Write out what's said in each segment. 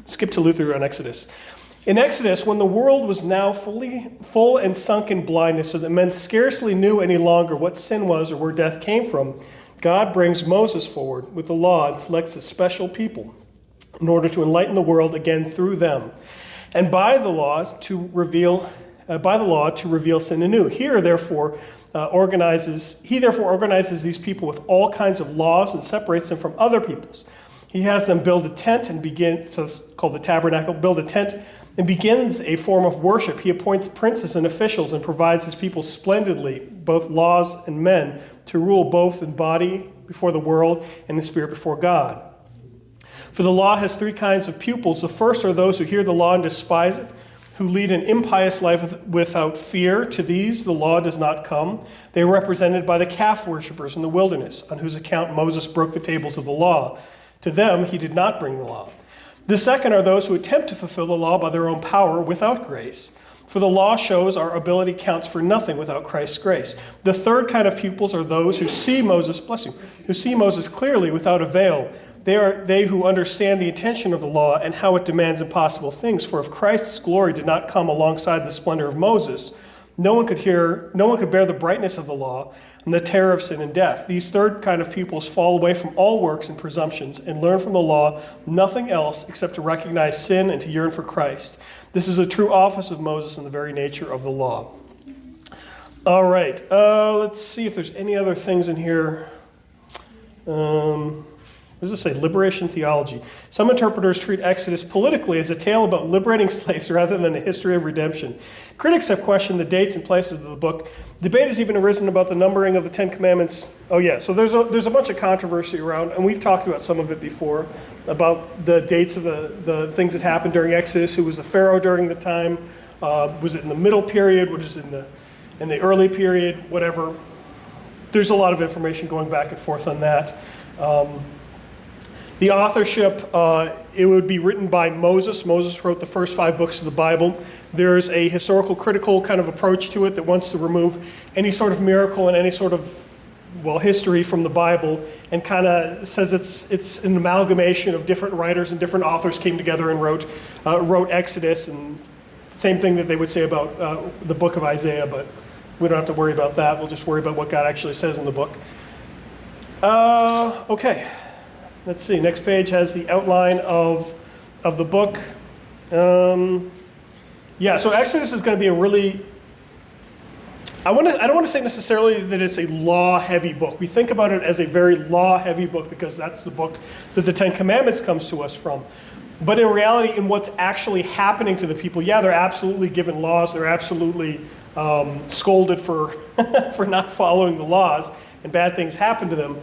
skip to Luther on Exodus. In Exodus, when the world was now full and sunk in blindness, so that men scarcely knew any longer what sin was or where death came from, God brings Moses forward with the law and selects a special people in order to enlighten the world again through them, and by the law to reveal sin anew. He therefore organizes these people with all kinds of laws and separates them from other peoples. He has them build a tent and begin, so it's called the tabernacle, build a tent and begins a form of worship. He appoints princes and officials and provides his people splendidly, both laws and men, to rule both in body before the world and in spirit before God. For the law has three kinds of pupils. The first are those who hear the law and despise it, who lead an impious life without fear. To these the law does not come. They are represented by the calf worshippers in the wilderness, on whose account Moses broke the tables of the law. To them he did not bring the law. The second are those who attempt to fulfill the law by their own power without grace. For the law shows our ability counts for nothing without Christ's grace. The third kind of pupils are those who see Moses, who see Moses clearly without a veil. They are they who understand the intention of the law and how it demands impossible things. For if Christ's glory did not come alongside the splendor of Moses, no one could bear the brightness of the law and the terror of sin and death. These third kind of pupils fall away from all works and presumptions and learn from the law nothing else except to recognize sin and to yearn for Christ. This is the true office of Moses and the very nature of the law. All right, let's see if there's any other things in here. What does it say? Liberation theology. Some interpreters treat Exodus politically as a tale about liberating slaves rather than a history of redemption. Critics have questioned the dates and places of the book. Debate has even arisen about the numbering of the Ten Commandments. Oh yeah, so there's a bunch of controversy around, and we've talked about some of it before, about the dates of the things that happened during Exodus. Who was the Pharaoh during the time? Was it in the middle period? What is in the early period? Whatever. There's a lot of information going back and forth on that. The authorship, it would be written by Moses. Moses wrote the first 5 books of the Bible. There's a historical, critical kind of approach to it that wants to remove any sort of miracle and any sort of, history from the Bible, and kind of says it's an amalgamation of different writers and different authors came together and wrote Exodus, and same thing that they would say about the book of Isaiah, but we don't have to worry about that. We'll just worry about what God actually says in the book. Okay. Let's see, next page has the outline of the book. So Exodus is going to be a really, I don't want to say necessarily that it's a law-heavy book. We think about it as a very law-heavy book because that's the book that the Ten Commandments comes to us from. But in reality, in what's actually happening to the people, they're absolutely given laws. They're absolutely scolded for not following the laws, and bad things happen to them.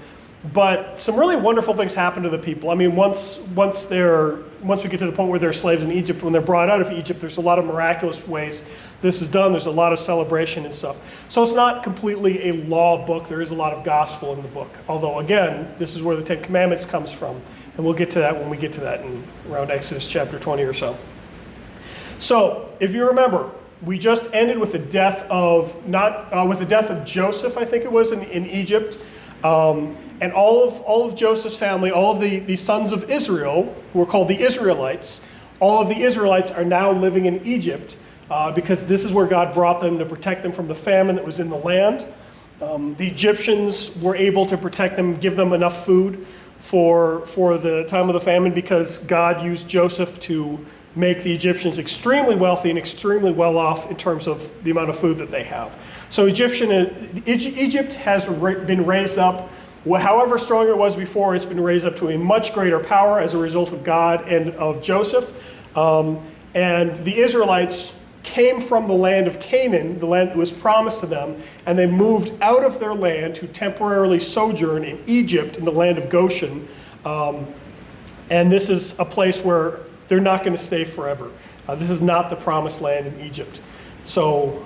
But some really wonderful things happen to the people. I mean, once we get to the point where they're slaves in Egypt, when they're brought out of Egypt, there's a lot of miraculous ways this is done. There's a lot of celebration and stuff. So it's not completely a law book. There is a lot of gospel in the book. Although, again, this is where the Ten Commandments comes from. And we'll get to that when we get to that in around Exodus chapter 20 or so. So, if you remember, we just ended with the death of Joseph, I think it was, in Egypt. And all of Joseph's family, all of the sons of Israel, who were called the Israelites, all of the Israelites are now living in Egypt because this is where God brought them to protect them from the famine that was in the land. The Egyptians were able to protect them, give them enough food for the time of the famine because God used Joseph to make the Egyptians extremely wealthy and extremely well off in terms of the amount of food that they have. So Egypt has been raised up. However strong it was before, it's been raised up to a much greater power as a result of God and of Joseph. And the Israelites came from the land of Canaan, the land that was promised to them, and they moved out of their land to temporarily sojourn in Egypt, in the land of Goshen. And this is a place where they're not going to stay forever. This is not the promised land in Egypt. So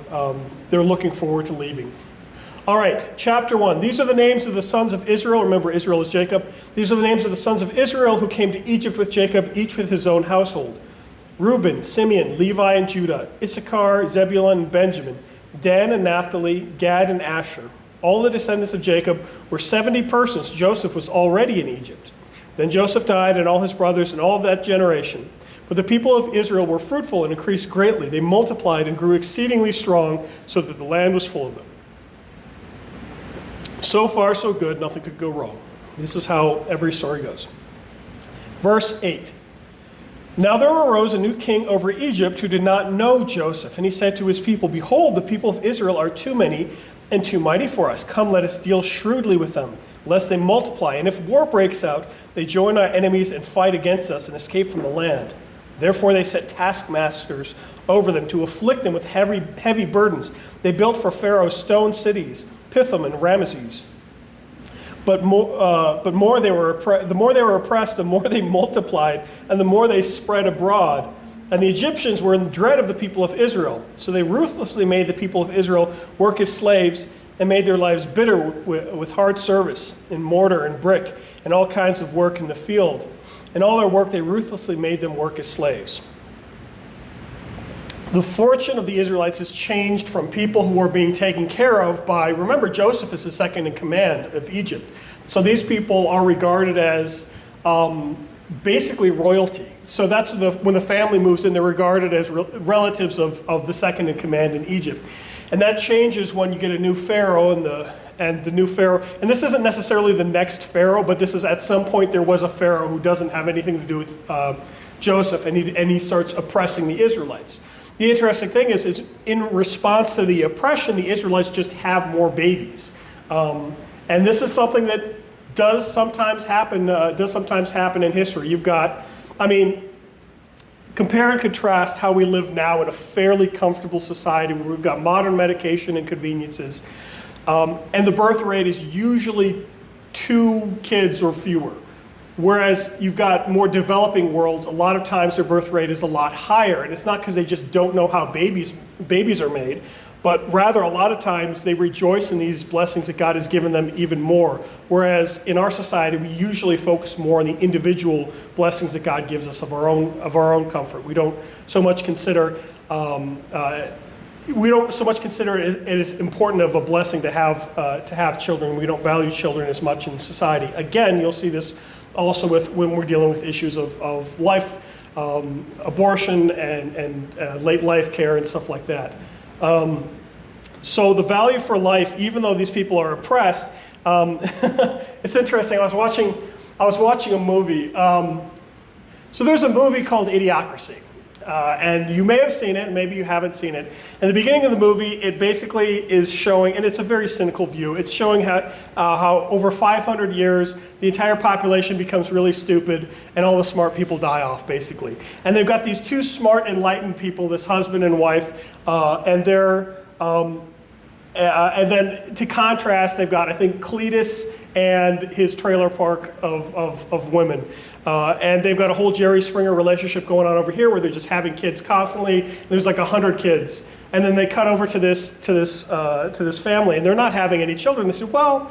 they're looking forward to leaving. All right, chapter 1. These are the names of the sons of Israel. Remember, Israel is Jacob. These are the names of the sons of Israel who came to Egypt with Jacob, each with his own household. Reuben, Simeon, Levi, and Judah, Issachar, Zebulun, and Benjamin, Dan and Naphtali, Gad and Asher. All the descendants of Jacob were 70 persons. Joseph was already in Egypt. Then Joseph died, and all his brothers, and all of that generation. But the people of Israel were fruitful and increased greatly. They multiplied and grew exceedingly strong, so that the land was full of them. So far, so good. Nothing could go wrong. This is how every story goes. Verse 8. Now there arose a new king over Egypt who did not know Joseph. And he said to his people, Behold, the people of Israel are too many and too mighty for us. Come, let us deal shrewdly with them, lest they multiply. And if war breaks out, they join our enemies and fight against us and escape from the land. Therefore they set taskmasters over them to afflict them with heavy burdens. They built for Pharaoh stone cities, Pithom and Ramesses. But the more they were oppressed, the more they multiplied, and the more they spread abroad. And the Egyptians were in dread of the people of Israel. So they ruthlessly made the people of Israel work as slaves and made their lives bitter with hard service in mortar and brick and all kinds of work in the field. In all their work, they ruthlessly made them work as slaves. The fortune of the Israelites has changed from people who are being taken care of by, remember, Joseph is the second in command of Egypt. So these people are regarded as basically royalty. So that's when the family moves in, they're regarded as relatives of the second in command in Egypt. And that changes when you get a new pharaoh and the new pharaoh. And this isn't necessarily the next pharaoh, but this is at some point there was a pharaoh who doesn't have anything to do with Joseph, and he starts oppressing the Israelites. The interesting thing is in response to the oppression, the Israelites just have more babies. And this is something that does sometimes happen in history. You've got, compare and contrast how we live now in a fairly comfortable society where we've got modern medication and conveniences. And the birth rate is usually 2 kids or fewer. Whereas you've got more developing worlds, a lot of times their birth rate is a lot higher. And it's not because they just don't know how babies are made, but rather a lot of times they rejoice in these blessings that God has given them even more. Whereas in our society, we usually focus more on the individual blessings that God gives us of our own comfort. We don't so much consider it as important of a blessing to have children. We don't value children as much in society. Again, you'll see this also when we're dealing with issues of life, abortion, and late life care and stuff like that. So the value for life, even though these people are oppressed, it's interesting. I was watching a movie. So there's a movie called Idiocracy. And you may have seen it, maybe you haven't seen it. In the beginning of the movie, it basically is showing, and it's a very cynical view, it's showing how over 500 years, the entire population becomes really stupid, and all the smart people die off, basically. And they've got these 2 smart, enlightened people, this husband and wife, and then to contrast, they've got, I think, Cletus and his trailer park of women. And they've got a whole Jerry Springer relationship going on over here where they're just having kids constantly. There's like 100 kids. And then they cut over to this family, and they're not having any children. They say, well,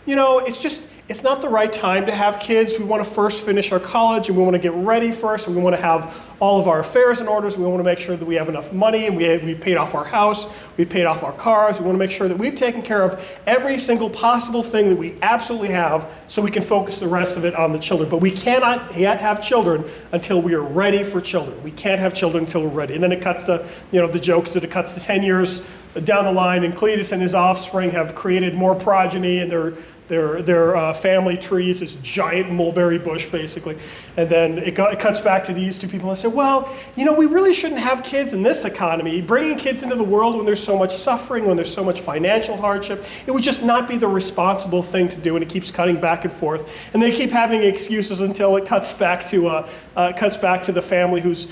it's not the right time to have kids. We want to first finish our college, and we want to get ready first, and we want to have all of our affairs in order. We want to make sure that we have enough money, and we've paid off our house, we've paid off our cars. We want to make sure that we've taken care of every single possible thing that we absolutely have so we can focus the rest of it on the children. But we cannot yet have children until we are ready for children. We can't have children until we're ready. And then it cuts to, the joke is that it cuts to 10 years down the line, and Cletus and his offspring have created more progeny, and their family tree is this giant mulberry bush, basically. And then it cuts back to these 2 people and say, well, we really shouldn't have kids in this economy. Bringing kids into the world when there's so much suffering, when there's so much financial hardship, it would just not be the responsible thing to do. And it keeps cutting back and forth. And they keep having excuses until it cuts back to the family who's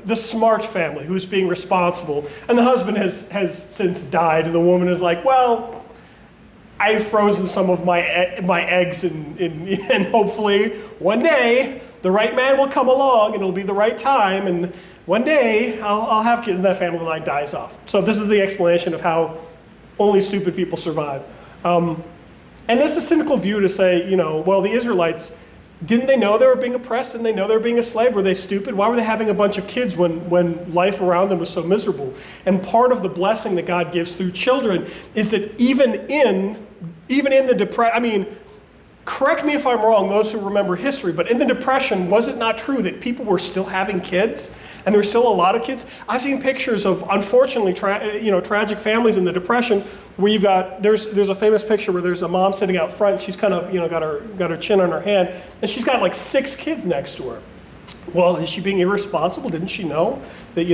the smart family who's being responsible. And the husband has since died, and the woman is like, well, I've frozen some of my eggs, and hopefully one day the right man will come along, and it'll be the right time, and one day I'll have kids, and that family line dies off. So this is the explanation of how only stupid people survive. And it's a cynical view to say, well, the Israelites, didn't they know they were being oppressed? Didn't they know they were being a slave? Were they stupid? Why were they having a bunch of kids when life around them was so miserable? And part of the blessing that God gives through children is that even in the depression, correct me if I'm wrong, those who remember history, but in the Depression, was it not true that people were still having kids? And there were still a lot of kids? I've seen pictures of, unfortunately, tragic families in the Depression where you've got, there's a famous picture where there's a mom sitting out front, she's kind of, got her chin on her hand, and she's got like 6 kids next to her. Well, is she being irresponsible? Didn't she know that,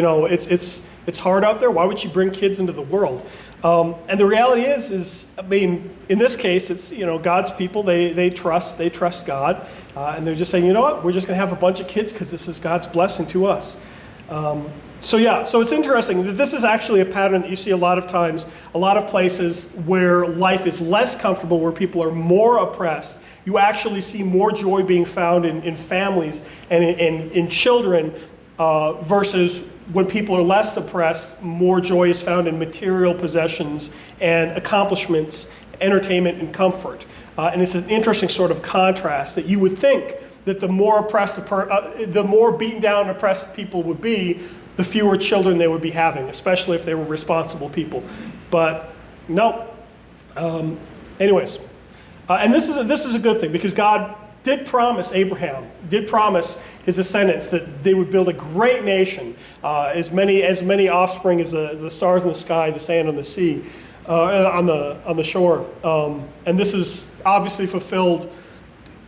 it's hard out there? Why would she bring kids into the world? And the reality is, I mean, in this case, it's, God's people, they trust God, and they're just saying, you know what, we're just going to have a bunch of kids because this is God's blessing to us. So it's interesting that this is actually a pattern that you see a lot of times, a lot of places where life is less comfortable, where people are more oppressed. You actually see more joy being found in families and in children versus when people are less oppressed, more joy is found in material possessions and accomplishments, entertainment, and comfort. And it's an interesting sort of contrast that you would think that the more oppressed, the more beaten down and oppressed people would be, the fewer children they would be having, especially if they were responsible people. But no. Anyways, and this is a good thing because God did promise Abraham, did promise his descendants that they would build a great nation, as many offspring as the stars in the sky, the sand on the sea, on the shore. And this is obviously fulfilled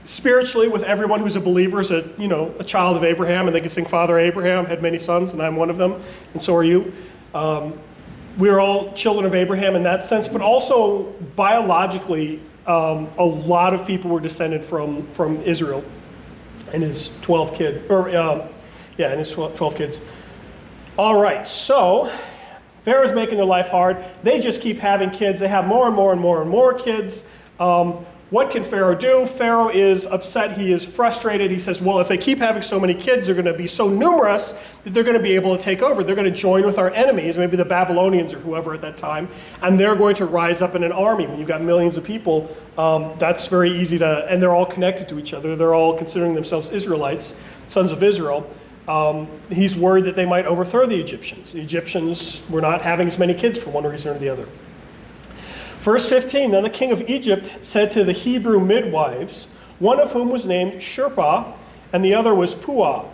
spiritually with everyone who's a believer is a child of Abraham, and they can sing, Father Abraham had many sons, and I'm one of them, and so are you. We're all children of Abraham in that sense, but also biologically, a lot of people were descended from Israel and his 12 kids, and his 12 kids. All right, so Pharaoh's making their life hard. They just keep having kids. They have more and more and more and more kids. What can Pharaoh do? Pharaoh is upset. He is frustrated. He says, well, if they keep having so many kids, they're going to be so numerous that they're going to be able to take over. They're going to join with our enemies, maybe the Babylonians or whoever at that time, and they're going to rise up in an army. When you've got millions of people, that's very easy to, and they're all connected to each other. They're all considering themselves Israelites, sons of Israel. He's worried that they might overthrow the Egyptians. The Egyptians were not having as many kids for one reason or the other. Verse 15, then the king of Egypt said to the Hebrew midwives, one of whom was named Shirpah, and the other was Puah,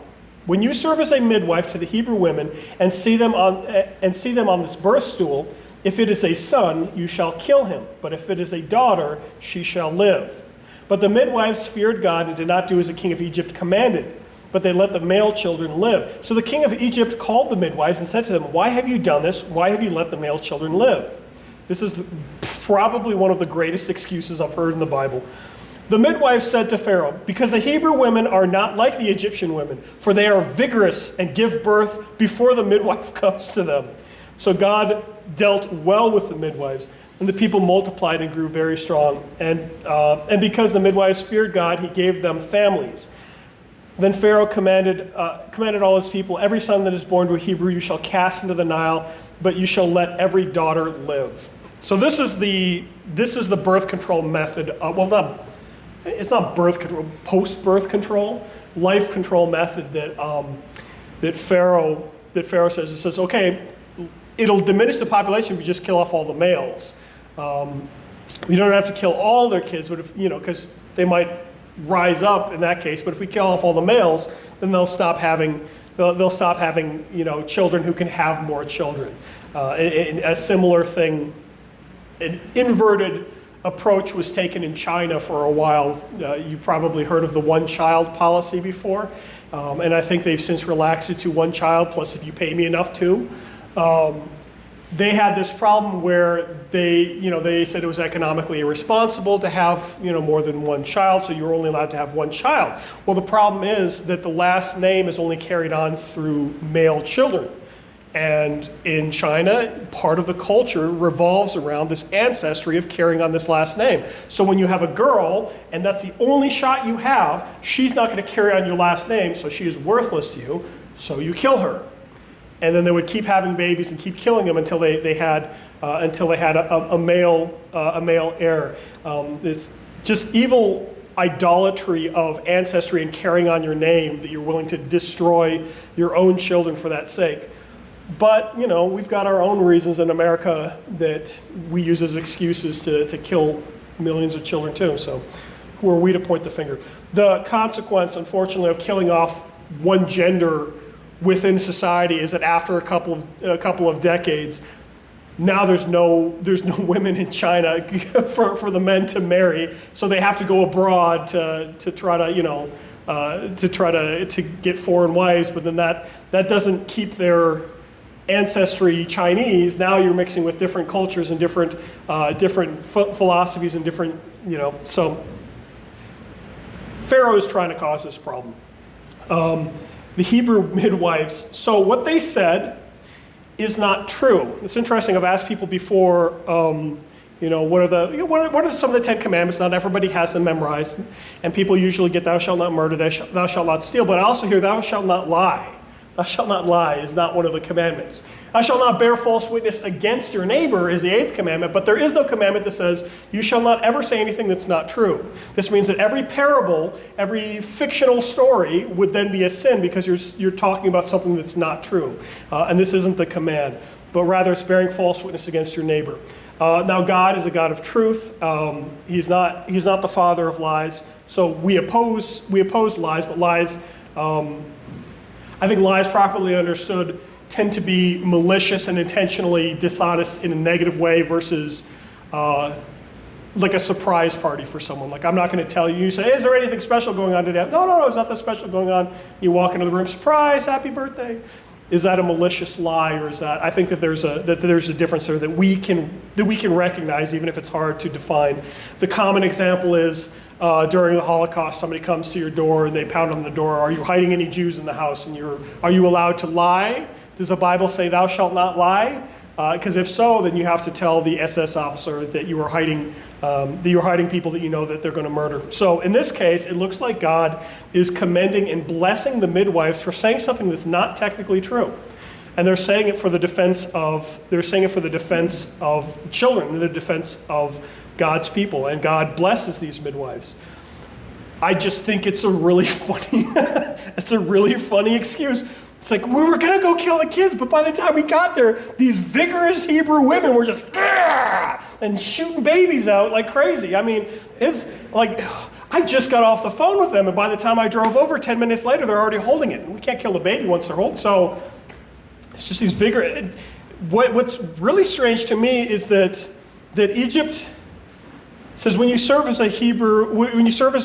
when you serve as a midwife to the Hebrew women and see them on this birth stool, if it is a son, you shall kill him, but if it is a daughter, she shall live. But the midwives feared God and did not do as the king of Egypt commanded, but they let the male children live. So the king of Egypt called the midwives and said to them, why have you done this? Why have you let the male children live? This is probably one of the greatest excuses I've heard in the Bible. The midwives said to Pharaoh, because the Hebrew women are not like the Egyptian women, for they are vigorous and give birth before the midwife comes to them. So God dealt well with the midwives, and the people multiplied and grew very strong. And because the midwives feared God, he gave them families. Then Pharaoh commanded all his people, every son that is born to a Hebrew you shall cast into the Nile, but you shall let every daughter live. So this is the birth control method. It's not birth control, post-birth control, life control method that Pharaoh says. It says, okay, it'll diminish the population if we just kill off all the males. We don't have to kill all their kids, but if because they might rise up in that case. But if we kill off all the males, then they'll stop having children who can have more children. A similar thing. An inverted approach was taken in China for a while. You've probably heard of the one-child policy before, and I think they've since relaxed it to one child, plus if you pay me enough to. They had this problem where they said it was economically irresponsible to have more than one child, so you're only allowed to have one child. Well, the problem is that the last name is only carried on through male children. And in China, part of the culture revolves around this ancestry of carrying on this last name. So when you have a girl, and that's the only shot you have, she's not going to carry on your last name, so she is worthless to you, so you kill her. And then they would keep having babies and keep killing them until they had a male heir. This just evil idolatry of ancestry and carrying on your name that you're willing to destroy your own children for that sake. But, we've got our own reasons in America that we use as excuses to kill millions of children too. So Who are we to point the finger? The consequence, unfortunately, of killing off one gender within society is that after a couple of decades, now there's no women in China for the men to marry, so they have to go abroad to try to get foreign wives. But then that doesn't keep their ancestry Chinese. Now you're mixing with different cultures and different philosophies and different So Pharaoh is trying to cause this problem. The Hebrew midwives. So what they said is not true. It's interesting. I've asked people before, what are some of the 10 commandments? Not everybody has them memorized, and people usually get thou shalt not murder, thou shalt not steal. But I also hear thou shalt not lie. Thou shalt not lie is not one of the commandments. Thou shalt not bear false witness against your neighbor is the 8th commandment, but there is no commandment that says you shall not ever say anything that's not true. This means that every parable, every fictional story would then be a sin because you're talking about something that's not true. And this isn't the command, but rather it's bearing false witness against your neighbor. Now God is a God of truth. He's not the father of lies. So we oppose lies, but lies, I think lies properly understood tend to be malicious and intentionally dishonest in a negative way versus like a surprise party for someone. Like, I'm not going to tell you. You say, is there anything special going on today? No, there's nothing special going on. You walk into the room, surprise, happy birthday. Is that a malicious lie, or is that? I think that there's a difference there that we can recognize, even if it's hard to define. The common example is during the Holocaust, somebody comes to your door and they pound on the door. Are you hiding any Jews in the house? And are you allowed to lie? Does the Bible say thou shalt not lie? Because if so, then you have to tell the SS officer that you are hiding people that you know that they're going to murder. So in this case, it looks like God is commending and blessing the midwives for saying something that's not technically true, and they're saying it for the defense of the children, the defense of God's people, and God blesses these midwives. I just think it's a really funny excuse. It's like, we were going to go kill the kids, but by the time we got there, these vigorous Hebrew women were just and shooting babies out like crazy. I mean, it's like, I just got off the phone with them, and by the time I drove over, 10 minutes later, they're already holding it. And we can't kill the baby once they're holding. So it's just these vigorous. What's really strange to me is that Egypt says when you serve as a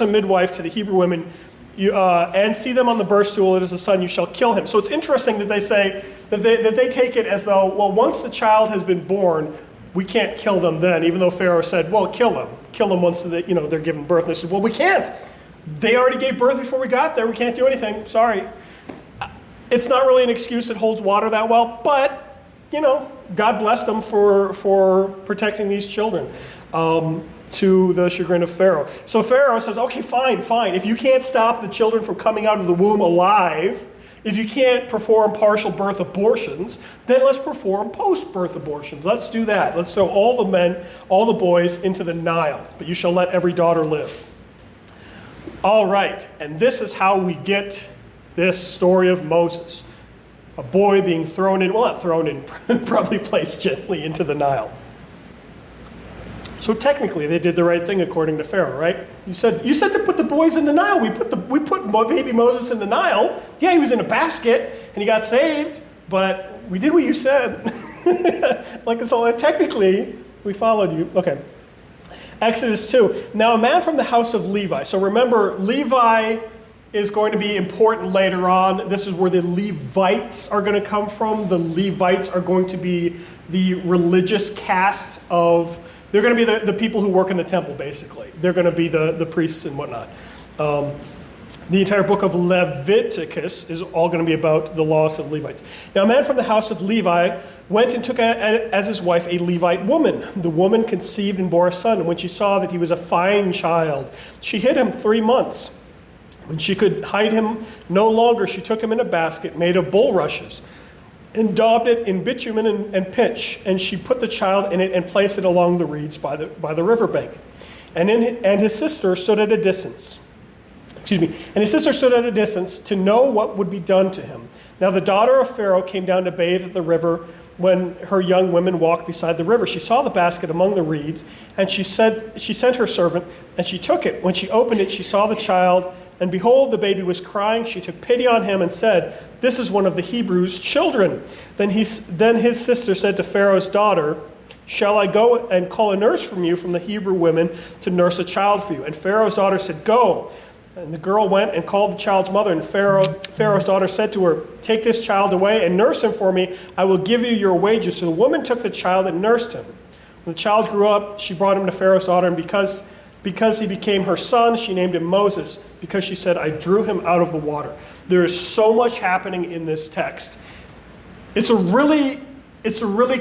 midwife to the Hebrew women, and see them on the birth stool, it is a son, you shall kill him. So it's interesting that they say that they take it as though, well, once the child has been born, we can't kill them then, even though Pharaoh said, well, kill them once they're given birth. And they said, well, we can't. They already gave birth before we got there. We can't do anything. Sorry. It's not really an excuse that holds water that well, but God blessed them for protecting these children. To the chagrin of Pharaoh. So Pharaoh says, okay, fine. If you can't stop the children from coming out of the womb alive, if you can't perform partial birth abortions, then let's perform post-birth abortions. Let's do that. Let's throw all the men, all the boys into the Nile, but you shall let every daughter live. All right, and this is how we get this story of Moses. A boy being thrown in, well, not thrown in, probably placed gently into the Nile. So technically, they did the right thing according to Pharaoh, right? You said to put the boys in the Nile. We put baby Moses in the Nile. Yeah, he was in a basket and he got saved, but we did what you said. Technically, we followed you. Okay. Exodus 2. Now a man from the house of Levi. So remember, Levi is going to be important later on. This is where the Levites are going to come from. The Levites are going to be the religious caste of. They're going to be the people who work in the temple, basically. They're going to be the priests and whatnot. The entire book of Leviticus is all going to be about the laws of Levites. Now, a man from the house of Levi went and took as his wife a Levite woman. The woman conceived and bore a son, and when she saw that he was a fine child, she hid him 3 months. When she could hide him no longer, she took him in a basket made of bulrushes, and daubed it in bitumen and pitch, and she put the child in it and placed it along the reeds by the riverbank. And his sister stood at a distance. Excuse me. And his sister stood at a distance to know what would be done to him. Now the daughter of Pharaoh came down to bathe at the river when her young women walked beside the river. She saw the basket among the reeds, and she sent her servant, and she took it. When she opened it, she saw the child, and behold, the baby was crying. She took pity on him and said, "This is one of the Hebrews' children." Then his sister said to Pharaoh's daughter, "Shall I go and call a nurse from you from the Hebrew women to nurse a child for you?" And Pharaoh's daughter said, "Go." And the girl went and called the child's mother, and Pharaoh's daughter said to her, "Take this child away and nurse him for me. I will give you your wages." So the woman took the child and nursed him. When the child grew up, she brought him to Pharaoh's daughter, and because he became her son, she named him Moses, because she said, "I drew him out of the water." There is so much happening in this text. It's a really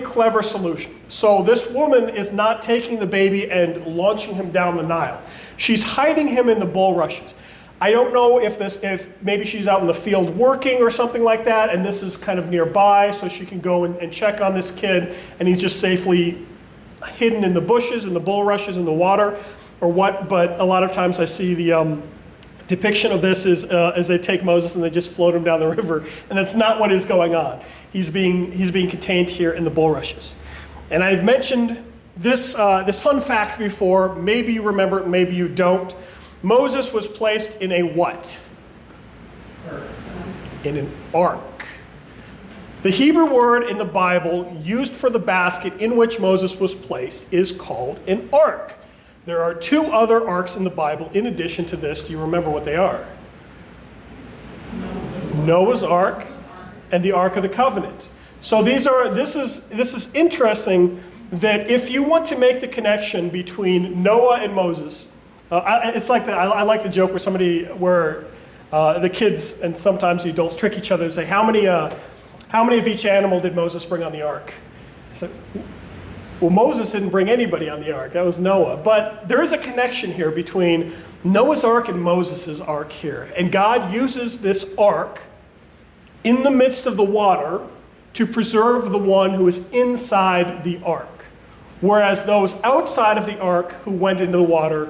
clever solution. So this woman is not taking the baby and launching him down the Nile. She's hiding him in the bulrushes. I don't know if maybe she's out in the field working or something like that, and this is kind of nearby, so she can go and check on this kid, and he's just safely hidden in the bushes, in the bulrushes, in the water, or what. But a lot of times I see the depiction of this is as they take Moses and they just float him down the river, and that's not what is going on. He's being contained here in the bulrushes. And I've mentioned this fun fact before. Maybe you remember it, maybe you don't. Moses was placed in a what? In an ark. The Hebrew word in the Bible used for the basket in which Moses was placed is called an ark. There are two other arks in the Bible in addition to this. Do you remember what they are? Noah's Ark and the Ark of the Covenant. So this is interesting, that if you want to make the connection between Noah and Moses, it's like I like the joke where the kids and sometimes the adults trick each other and say, how many of each animal did Moses bring on the ark? So, well, Moses didn't bring anybody on the ark. That was Noah. But there is a connection here between Noah's ark and Moses' ark here. And God uses this ark in the midst of the water to preserve the one who is inside the ark, whereas those outside of the ark who went into the water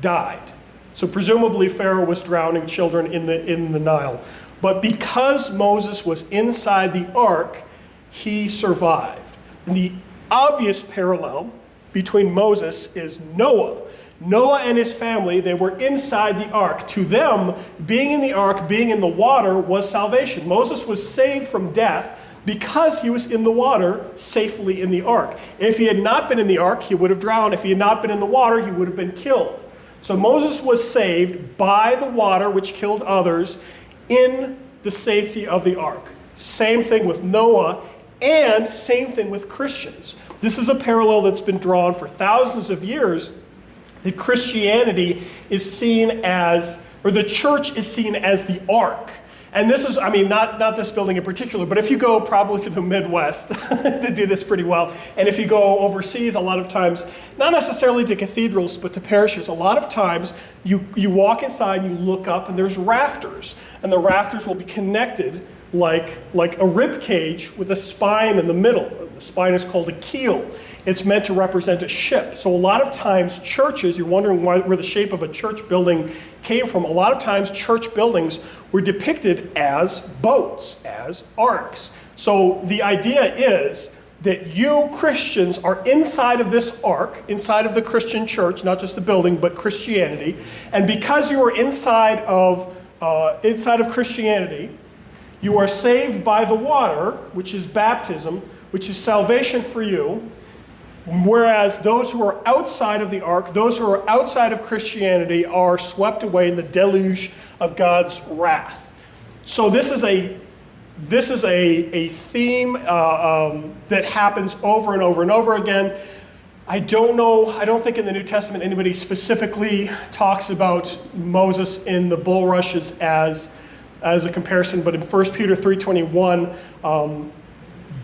died. So presumably Pharaoh was drowning children in the Nile. But because Moses was inside the ark, he survived. And the obvious parallel between Moses is Noah. Noah and his family, they were inside the ark. To them, being in the ark, being in the water, was salvation. Moses was saved from death because he was in the water, safely in the ark. If he had not been in the ark, he would have drowned. If he had not been in the water, he would have been killed. So Moses was saved by the water, which killed others, in the safety of the ark. Same thing with Noah, and same thing with Christians. This is a parallel that's been drawn for thousands of years, that Christianity is seen as, or the church is seen as the ark. And this is, not this building in particular, but if you go probably to the Midwest, they do this pretty well. And if you go overseas, a lot of times, not necessarily to cathedrals, but to parishes, a lot of times you walk inside and you look up and there's rafters. And the rafters will be connected like a rib cage with a spine in the middle. The spine is called a keel. It's meant to represent a ship. So a lot of times churches, you're wondering where the shape of a church building came from. A lot of times church buildings were depicted as boats, as arks. So the idea is that you Christians are inside of this ark, inside of the Christian church, not just the building, but Christianity. And because you are inside of Christianity, you are saved by the water, which is baptism, which is salvation for you. Whereas those who are outside of the ark, those who are outside of Christianity, are swept away in the deluge of God's wrath. So this is a theme that happens over and over and over again. I don't think in the New Testament anybody specifically talks about Moses in the bulrushes as a comparison, but in 1 Peter 3:21,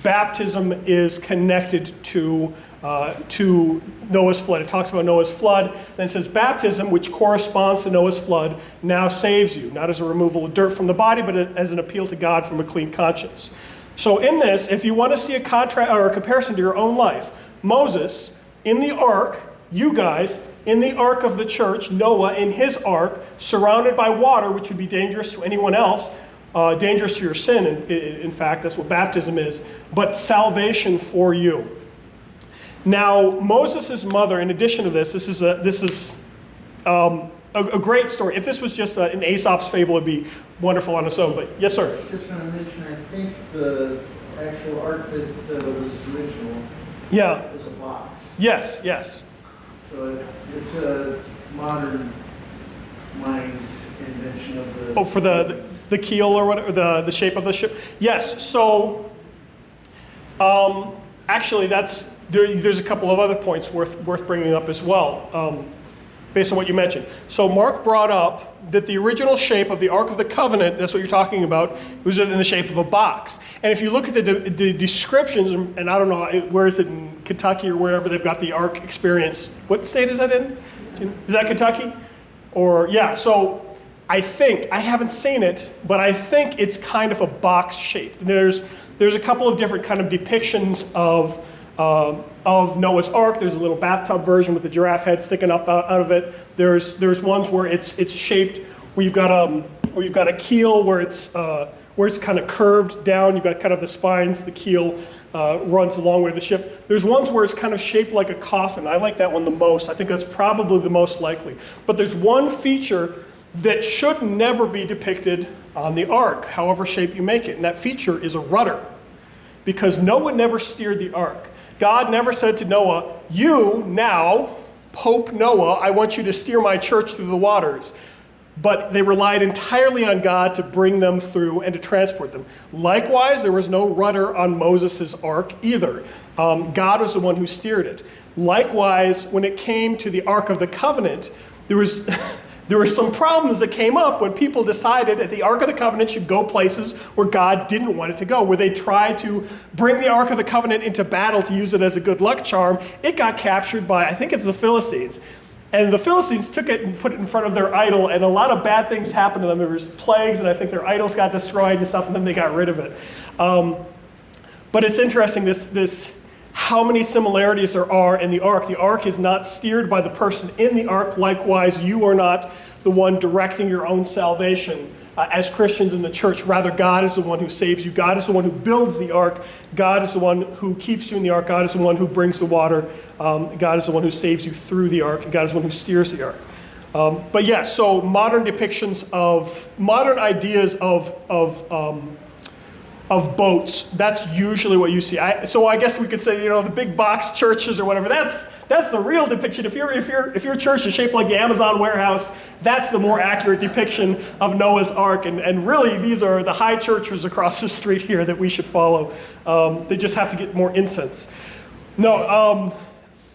baptism is connected to Noah's flood. It talks about Noah's flood, then it says baptism, which corresponds to Noah's flood, now saves you, not as a removal of dirt from the body, but as an appeal to God from a clean conscience. So in this, if you want to see a contrast or a comparison to your own life, Moses in the ark, you guys in the ark of the church, Noah in his ark, surrounded by water, which would be dangerous to anyone else, dangerous to your sin, in fact, that's what baptism is, but salvation for you. Now, Moses' mother, in addition to this is a great story. If this was just an Aesop's fable, it'd be wonderful on its own, but yes, sir? I was just going to mention, I think the actual ark that was original is a box. Yes, yes. So it's a modern mind invention of the... Oh, for the keel or whatever, the shape of the ship? Yes, so actually there's a couple of other points worth bringing up as well, based on what you mentioned. So Mark brought up that the original shape of the Ark of the Covenant, that's what you're talking about, was in the shape of a box. And if you look at the descriptions, and I don't know, where is it, in Kentucky or wherever they've got the Ark experience. What state is that in? Is that Kentucky? Or, yeah, so I haven't seen it, but I think it's kind of a box shape. There's a couple of different kind of depictions of Noah's Ark. There's a little bathtub version with the giraffe head sticking up out of it. There's ones where it's shaped where you've got a keel where it's kind of curved down. You've got kind of the spines. The keel runs along with the ship. There's ones where it's kind of shaped like a coffin. I like that one the most. I think that's probably the most likely. But there's one feature that should never be depicted on the ark, however shape you make it, and that feature is a rudder, because Noah never steered the ark. God never said to Noah, you now, Pope Noah, I want you to steer my church through the waters. But they relied entirely on God to bring them through and to transport them. Likewise, there was no rudder on Moses' ark either. God was the one who steered it. Likewise, when it came to the Ark of the Covenant, there were some problems that came up when people decided that the Ark of the Covenant should go places where God didn't want it to go, where they tried to bring the Ark of the Covenant into battle to use it as a good luck charm. It got captured by, I think it's the Philistines. And the Philistines took it and put it in front of their idol, and a lot of bad things happened to them. There was plagues, and I think their idols got destroyed and stuff, and then they got rid of it. But it's interesting, this how many similarities there are in the ark. The ark is not steered by the person in the ark. Likewise, you are not the one directing your own salvation as Christians in the church. Rather, God is the one who saves you. God is the one who builds the ark. God is the one who keeps you in the ark. God is the one who brings the water. God is the one who saves you through the ark. And God is the one who steers the ark. But yes, so modern depictions of, modern ideas of boats, that's usually what you see. So I guess we could say, the big box churches or whatever, that's the real depiction. If your church is shaped like the Amazon warehouse, that's the more accurate depiction of Noah's Ark. And really, these are the high churches across the street here that we should follow. They just have to get more incense. No,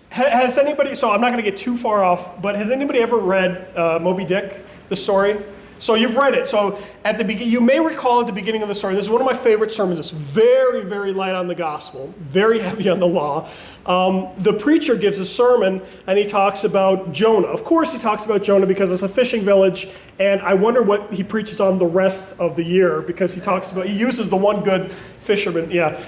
has anybody, so I'm not going to get too far off, but has anybody ever read Moby Dick, the story? So you've read it. So at the beginning, you may recall at the beginning of the story, this is one of my favorite sermons. It's very, very light on the gospel, very heavy on the law. The preacher gives a sermon, and he talks about Jonah. Of course, he talks about Jonah because it's a fishing village, and I wonder what he preaches on the rest of the year, because he uses the one good fisherman. Yeah.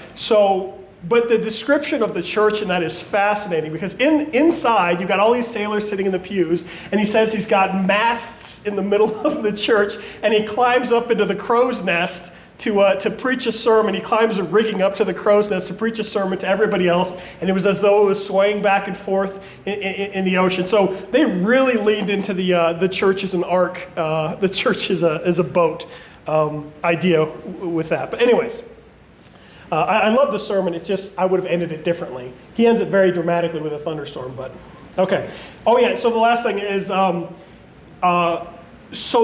But the description of the church in that is fascinating, because inside you've got all these sailors sitting in the pews, and he says he's got masts in the middle of the church, and he climbs up into the crow's nest to preach a sermon. He climbs the rigging up to the crow's nest to preach a sermon to everybody else, and it was as though it was swaying back and forth in the ocean. So they really leaned into the church as an ark, the church as a boat idea with that. But anyways. I love the sermon. It's just, I would have ended it differently. He ends it very dramatically with a thunderstorm, but okay. Oh yeah, so the last thing is, so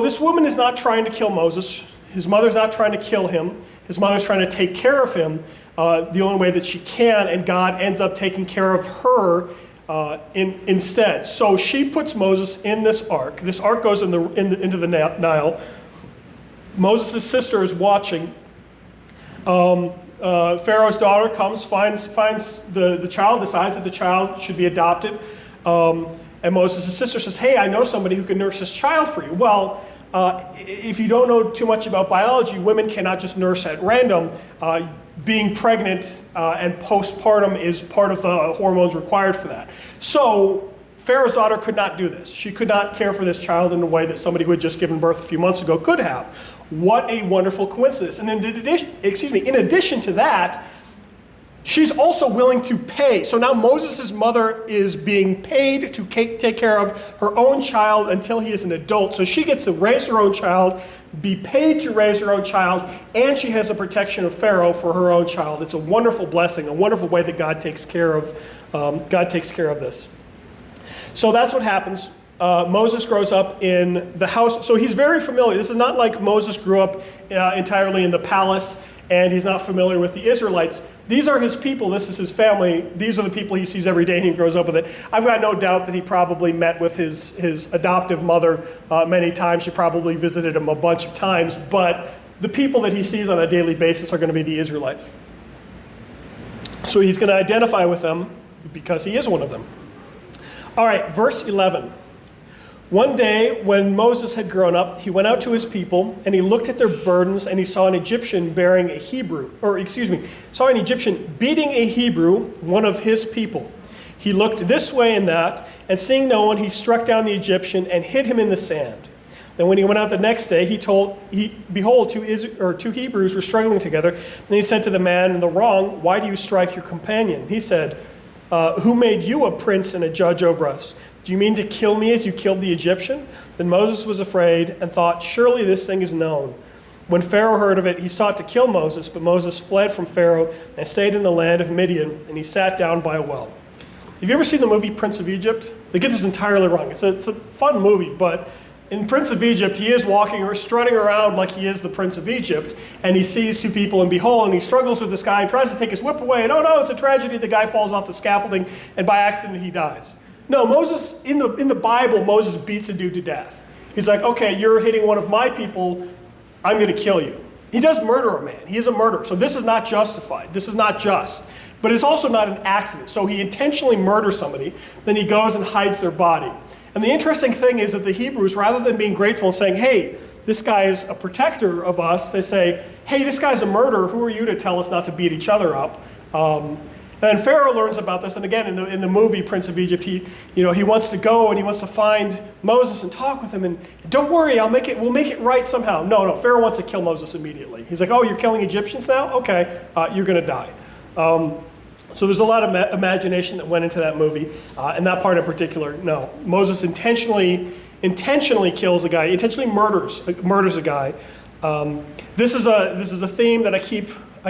this woman is not trying to kill Moses. His mother's not trying to kill him. His mother's trying to take care of him the only way that she can, and God ends up taking care of her instead. So she puts Moses in this ark. This ark goes into the Nile. Moses' sister is watching. Pharaoh's daughter comes, finds the child, decides that the child should be adopted. And Moses' sister says, hey, I know somebody who can nurse this child for you. Well, if you don't know too much about biology, women cannot just nurse at random. Being pregnant and postpartum is part of the hormones required for that. So Pharaoh's daughter could not do this. She could not care for this child in a way that somebody who had just given birth a few months ago could have. What a wonderful coincidence. And in addition to that, she's also willing to pay. So now Moses' mother is being paid to take care of her own child until he is an adult. So she gets to raise her own child, be paid to raise her own child, and she has the protection of Pharaoh for her own child. It's a wonderful blessing, a wonderful way that God takes care of this. So that's what happens. Moses grows up in the house. So he's very familiar. This is not like Moses grew up entirely in the palace and he's not familiar with the Israelites. These are his people. This is his family. These are the people he sees every day and he grows up with it. I've got no doubt that he probably met with his adoptive mother many times. She probably visited him a bunch of times. But the people that he sees on a daily basis are going to be the Israelites. So he's going to identify with them because he is one of them. All right, verse 11. One day when Moses had grown up, he went out to his people and he looked at their burdens and he saw an Egyptian beating a Hebrew, beating a Hebrew, one of his people. He looked this way and that, and seeing no one, he struck down the Egyptian and hid him in the sand. Then when he went out the next day, behold, two Hebrews were struggling together. And he said to the man in the wrong, "Why do you strike your companion?" He said, "Who made you a prince and a judge over us? Do you mean to kill me as you killed the Egyptian?" Then Moses was afraid and thought, "Surely this thing is known." When Pharaoh heard of it, he sought to kill Moses, but Moses fled from Pharaoh and stayed in the land of Midian, and he sat down by a well. Have you ever seen the movie Prince of Egypt? They get this entirely wrong. It's a fun movie, but in Prince of Egypt, he is walking or strutting around like he is the Prince of Egypt, and he sees two people, and behold, and he struggles with this guy and tries to take his whip away, and oh no, it's a tragedy. The guy falls off the scaffolding, and by accident he dies. No, Moses, in the Bible, Moses beats a dude to death. He's like, okay, you're hitting one of my people, I'm going to kill you. He does murder a man. He is a murderer. So this is not justified. This is not just. But it's also not an accident. So he intentionally murders somebody, then he goes and hides their body. And the interesting thing is that the Hebrews, rather than being grateful and saying, hey, this guy is a protector of us, they say, hey, this guy's a murderer. Who are you to tell us not to beat each other up? And Pharaoh learns about this, and again, in the movie Prince of Egypt, he wants to go and he wants to find Moses and talk with him, and don't worry, we'll make it right somehow. No, Pharaoh wants to kill Moses immediately. He's like, oh, you're killing Egyptians now? Okay, you're going to die. So there's a lot of imagination that went into that movie, and that part in particular, no. Moses intentionally kills a guy, intentionally murders a guy. This is a theme that I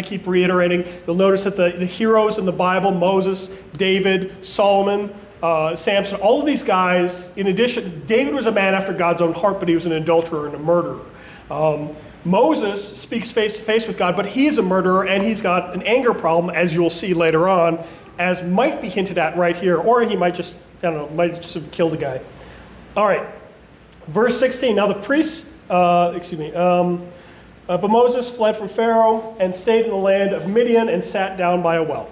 keep reiterating. You'll notice that the heroes in the Bible, Moses, David, Solomon, Samson, all of these guys, in addition, David was a man after God's own heart, but he was an adulterer and a murderer. Moses speaks face to face with God, but he's a murderer and he's got an anger problem, as you'll see later on, as might be hinted at right here, or he might just, might just have killed a guy. All right, verse 16. Now the priests, but Moses fled from Pharaoh and stayed in the land of Midian and sat down by a well.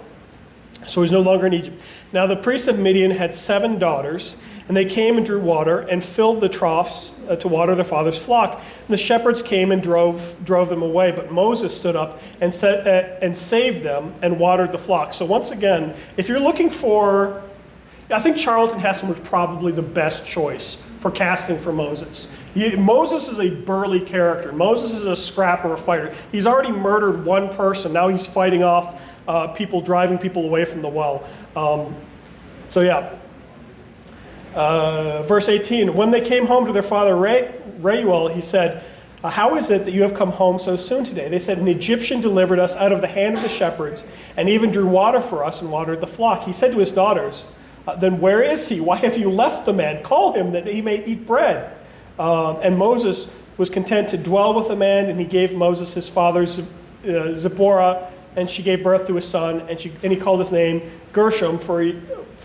So he's no longer in Egypt. Now the priests of Midian had 7 daughters, and they came and drew water and filled the troughs to water their father's flock. And the shepherds came and drove them away. But Moses stood up and saved them and watered the flock. So once again, if you're looking for, I think Charlton Heston was probably the best choice for casting for Moses. Moses is a burly character. Moses is a scrapper, a fighter. He's already murdered one person. Now he's fighting off people, driving people away from the well. Verse 18, when they came home to their father Reuel, he said, how is it that you have come home so soon today? They said, an Egyptian delivered us out of the hand of the shepherds and even drew water for us and watered the flock. He said to his daughters, then where is he? Why have you left the man? Call him that he may eat bread. And Moses was content to dwell with the man, and he gave Moses his father Zipporah, and she gave birth to a son, and he called his name Gershom, for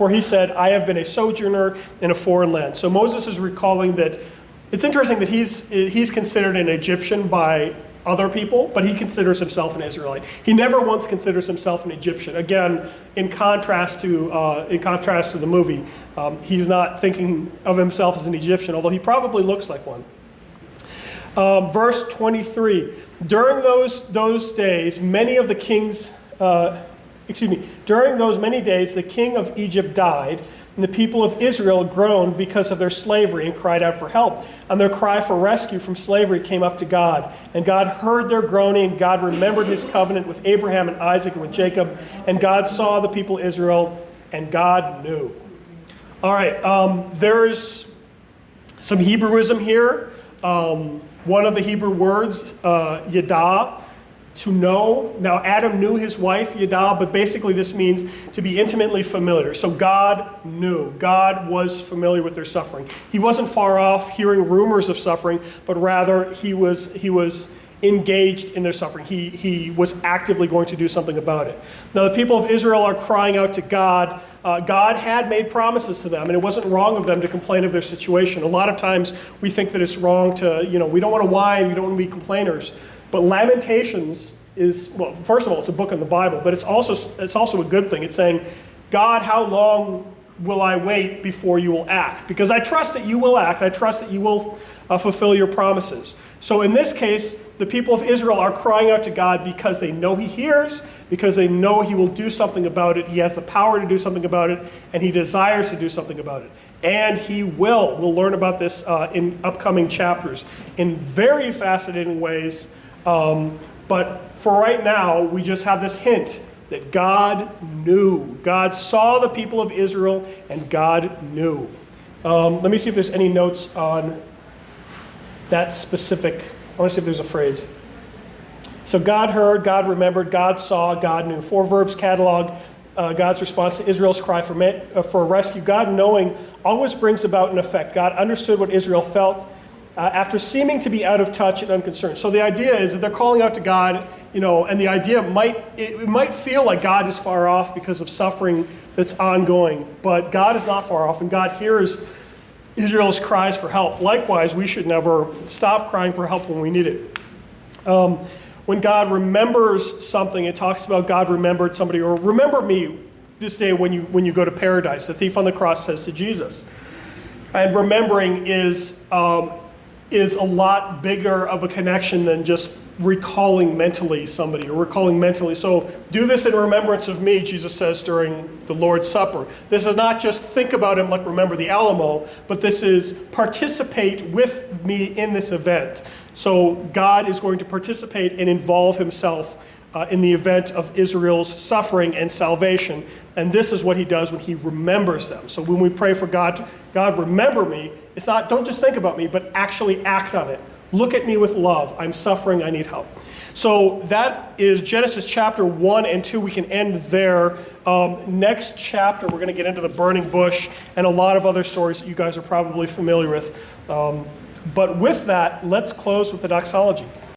he said, I have been a sojourner in a foreign land. So Moses is recalling that. It's interesting that he's considered an Egyptian by other people, but he considers himself an Israelite. He never once considers himself an Egyptian. Again, in contrast to the movie, he's not thinking of himself as an Egyptian, although he probably looks like one. Verse 23. During those days, during those many days, the king of Egypt died. And the people of Israel groaned because of their slavery and cried out for help. And their cry for rescue from slavery came up to God. And God heard their groaning. God remembered his covenant with Abraham and Isaac and with Jacob. And God saw the people of Israel, and God knew. All right, there's some Hebrewism here. One of the Hebrew words, yada, to know. Now, Adam knew his wife, yada, but basically this means to be intimately familiar. So God knew. God was familiar with their suffering. He wasn't far off hearing rumors of suffering, but rather he was engaged in their suffering. He was actively going to do something about it. Now, the people of Israel are crying out to God. God had made promises to them, and it wasn't wrong of them to complain of their situation. A lot of times we think that it's wrong to, we don't want to whine, we don't want to be complainers. But Lamentations is, well, first of all, it's a book in the Bible, but it's also a good thing. It's saying, God, how long will I wait before you will act? Because I trust that you will act. I trust that you will fulfill your promises. So in this case, the people of Israel are crying out to God because they know he hears, because they know he will do something about it. He has the power to do something about it, and he desires to do something about it. And he will. We'll learn about this in upcoming chapters in very fascinating ways. But for right now, we just have this hint that God knew. God saw the people of Israel, and God knew. Let me see if there's any notes on that specific. I want to see if there's a phrase. So God heard, God remembered, God saw, God knew. 4 verbs catalog God's response to Israel's cry for rescue. God knowing always brings about an effect. God understood what Israel felt after seeming to be out of touch and unconcerned. So the idea is that they're calling out to God, and the idea might feel like God is far off because of suffering that's ongoing, but God is not far off, and God hears Israel's cries for help. Likewise, we should never stop crying for help when we need it. When God remembers something, it talks about God remembered somebody, or remember me this day when you go to paradise. The thief on the cross says to Jesus. And remembering is a lot bigger of a connection than just recalling mentally somebody or recalling mentally. So do this in remembrance of me, Jesus says during the Lord's Supper. This is not just think about him like remember the Alamo, but this is participate with me in this event. So God is going to participate and involve himself in the event of Israel's suffering and salvation. And this is what he does when he remembers them. So when we pray for God remember me, it's not don't just think about me, but actually act on it. Look at me with love. I'm suffering. I need help. So that is Genesis chapter 1 and 2. We can end there. Next chapter, we're going to get into the burning bush and a lot of other stories that you guys are probably familiar with. But with that, let's close with the doxology.